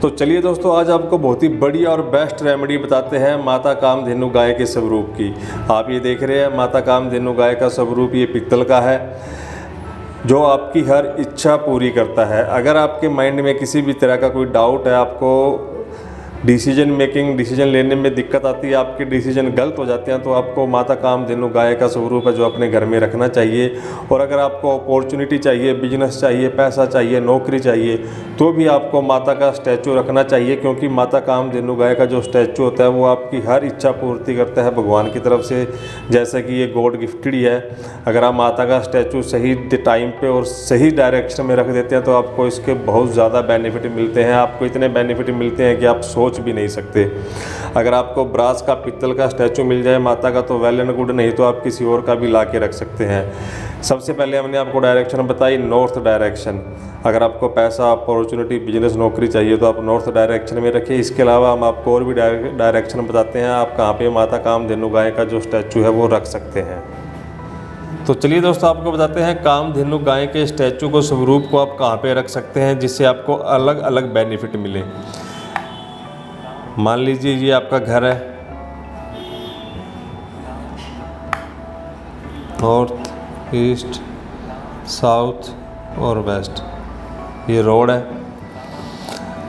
तो चलिए दोस्तों, आज आपको बहुत ही बढ़िया और बेस्ट रेमेडी बताते हैं माता कामधेनु गाय के स्वरूप की। आप ये देख रहे हैं माता कामधेनु गाय का स्वरूप ये पित्तल का है, जो आपकी हर इच्छा पूरी करता है। अगर आपके माइंड में किसी भी तरह का कोई डाउट है, आपको डिसीजन लेने में दिक्कत आती है, आपके डिसीजन गलत हो जाते हैं, तो आपको माता कामधेनु गाय का स्वरूप है जो अपने घर में रखना चाहिए। और अगर आपको अपॉर्चुनिटी चाहिए, बिजनेस चाहिए, पैसा चाहिए, नौकरी चाहिए, तो भी आपको माता का स्टैचू रखना चाहिए, क्योंकि माता कामधेनु गाय का जो स्टैचू होता है वो आपकी हर इच्छा पूर्ति करता है भगवान की तरफ से। जैसे कि ये गॉड गिफ्टेड ही है। अगर आप माता का स्टैचू सही टाइम पे और सही डायरेक्शन में रख देते हैं तो आपको इसके बहुत ज़्यादा बेनिफिट मिलते हैं। आपको इतने बेनिफिट मिलते हैं कि आप सोच भी नहीं सकते। अगर आपको ब्रास का, पित्तल का स्टैचू मिल जाए माता का तो वेल एंड गुड, नहीं तो आप किसी और का भी ला के रख सकते हैं। सबसे पहले हमने आपको डायरेक्शन बताई, नॉर्थ डायरेक्शन। अगर आपको पैसा, अपॉर्चुनिटी, बिजनेस, नौकरी चाहिए तो आप नॉर्थ डायरेक्शन में रखिए। इसके अलावा हम आपको और भी डायरेक्शन बताते हैं आप कहाँ पे माता कामधेनु गाय का जो स्टैचू है वो रख सकते हैं। तो चलिए दोस्तों, आपको बताते हैं कामधेनु गाय के स्टैचू को, स्वरूप को आप कहाँ पे रख सकते हैं जिससे आपको अलग अलग बेनिफिट मिले। मान लीजिए ये आपका घर है, नॉर्थ, ईस्ट, साउथ और वेस्ट ये रोड है।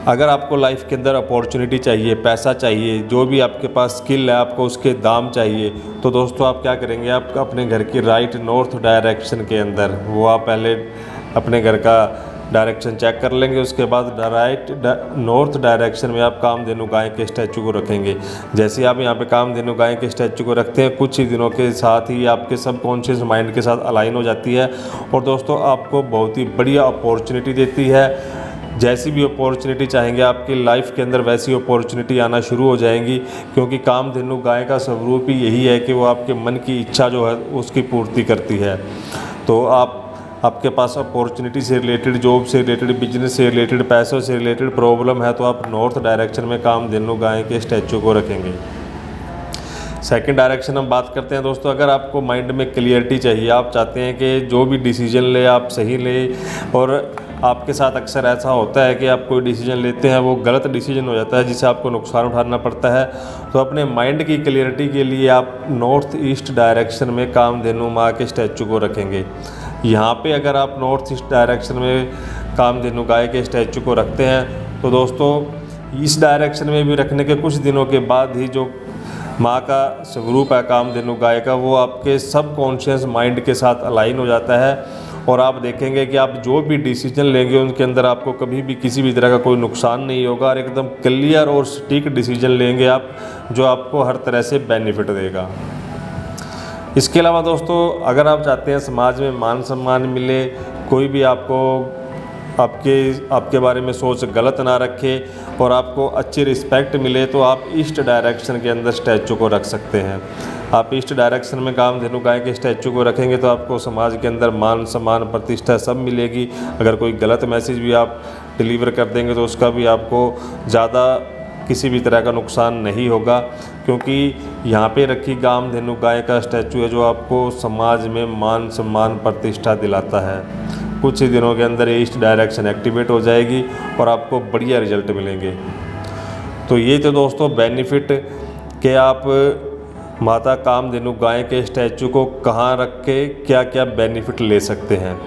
अगर आपको लाइफ के अंदर अपॉर्चुनिटी चाहिए, पैसा चाहिए, जो भी आपके पास स्किल है, आपको उसके दाम चाहिए, तो दोस्तों आप क्या करेंगे, आप अपने घर की राइट नॉर्थ डायरेक्शन के अंदर वो आप पहले अपने घर का डायरेक्शन चेक कर लेंगे। उसके बाद राइट नॉर्थ डायरेक्शन में आप कामधेनु गाय के स्टैचू को रखेंगे। जैसे ही आप यहाँ पे कामधेनु गाय के स्टैचू को रखते हैं, कुछ ही दिनों के साथ ही आपके सबकॉन्शियस माइंड के साथ अलाइन हो जाती है और दोस्तों आपको बहुत ही बढ़िया अपॉर्चुनिटी देती है। जैसी भी अपॉर्चुनिटी चाहेंगे आपकी लाइफ के अंदर वैसी अपॉर्चुनिटी आना शुरू हो जाएंगी, क्योंकि कामधेनु गाय का स्वरूप ही यही है कि वो आपके मन की इच्छा जो है उसकी पूर्ति करती है। तो आपके पास अपॉर्चुनिटी से रिलेटेड, जॉब से रिलेटेड, बिजनेस से रिलेटेड, पैसों से रिलेटेड प्रॉब्लम है तो आप नॉर्थ डायरेक्शन में कामधेनु गाय के स्टैचू को रखेंगे। सेकंड डायरेक्शन हम बात करते हैं दोस्तों, अगर आपको माइंड में क्लियरिटी चाहिए, आप चाहते हैं कि जो भी डिसीजन ले आप सही ले, और आपके साथ अक्सर ऐसा होता है कि आप कोई डिसीजन लेते हैं वो गलत डिसीजन हो जाता है जिससे आपको नुकसान उठाना पड़ता है, तो अपने माइंड की क्लियरिटी के लिए आप नॉर्थ ईस्ट डायरेक्शन में कामधेनु माँ के स्टैचू को रखेंगे। यहाँ पे अगर आप नॉर्थ ईस्ट डायरेक्शन में कामधेनु गाय के स्टैचू को रखते हैं तो दोस्तों इस डायरेक्शन में भी रखने के कुछ दिनों के बाद ही जो माँ का स्वरूप है कामधेनु गाय का वो आपके सबकॉन्शियस माइंड के साथ अलाइन हो जाता है और आप देखेंगे कि आप जो भी डिसीजन लेंगे उनके अंदर आपको कभी भी किसी भी तरह का कोई नुकसान नहीं होगा और एकदम क्लियर और सटीक डिसीजन लेंगे आप, जो आपको हर तरह से बेनिफिट देगा। इसके अलावा दोस्तों, अगर आप चाहते हैं समाज में मान सम्मान मिले, कोई भी आपको आपके बारे में सोच गलत ना रखे और आपको अच्छी रिस्पेक्ट मिले, तो आप ईस्ट डायरेक्शन के अंदर स्टैचू को रख सकते हैं। आप ईस्ट डायरेक्शन में कामधेनु गाय के स्टैचू को रखेंगे तो आपको समाज के अंदर मान सम्मान, प्रतिष्ठा सब मिलेगी। अगर कोई गलत मैसेज भी आप डिलीवर कर देंगे तो उसका भी आपको ज़्यादा किसी भी तरह का नुकसान नहीं होगा, क्योंकि यहाँ पे रखी कामधेनु गाय का स्टैचू है जो आपको समाज में मान सम्मान, प्रतिष्ठा दिलाता है। कुछ ही दिनों के अंदर ईस्ट डायरेक्शन एक्टिवेट हो जाएगी और आपको बढ़िया रिजल्ट मिलेंगे। तो ये तो दोस्तों बेनिफिट कि आप माता कामधेनु गाय के स्टैचू को कहाँ रख के क्या क्या बेनिफिट ले सकते हैं।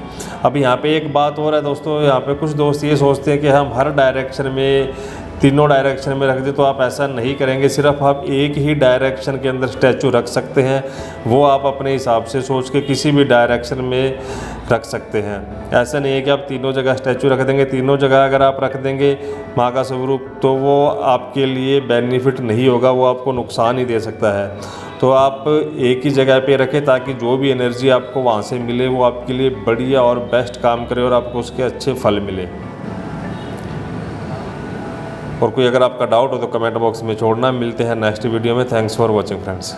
अब यहाँ पे एक बात और है दोस्तों, यहाँ पे कुछ दोस्त ये सोचते हैं कि हम हर डायरेक्शन में, तीनों डायरेक्शन में रख दें, तो आप ऐसा नहीं करेंगे। सिर्फ आप एक ही डायरेक्शन के अंदर स्टैचू रख सकते हैं, वो आप अपने हिसाब से सोच के किसी भी डायरेक्शन में रख सकते हैं। ऐसा नहीं है कि आप तीनों जगह स्टैचू रख देंगे। तीनों जगह अगर आप रख देंगे माँ का स्वरूप तो वो आपके लिए बेनिफिट नहीं होगा, वो आपको नुकसान ही दे सकता है। तो आप एक ही जगह पे रखें ताकि जो भी एनर्जी आपको वहाँ से मिले वो आपके लिए बढ़िया और बेस्ट काम करे और आपको उसके अच्छे फल मिले। और कोई अगर आपका डाउट हो तो कमेंट बॉक्स में छोड़ना। मिलते हैं नेक्स्ट वीडियो में। Thanks for watching friends.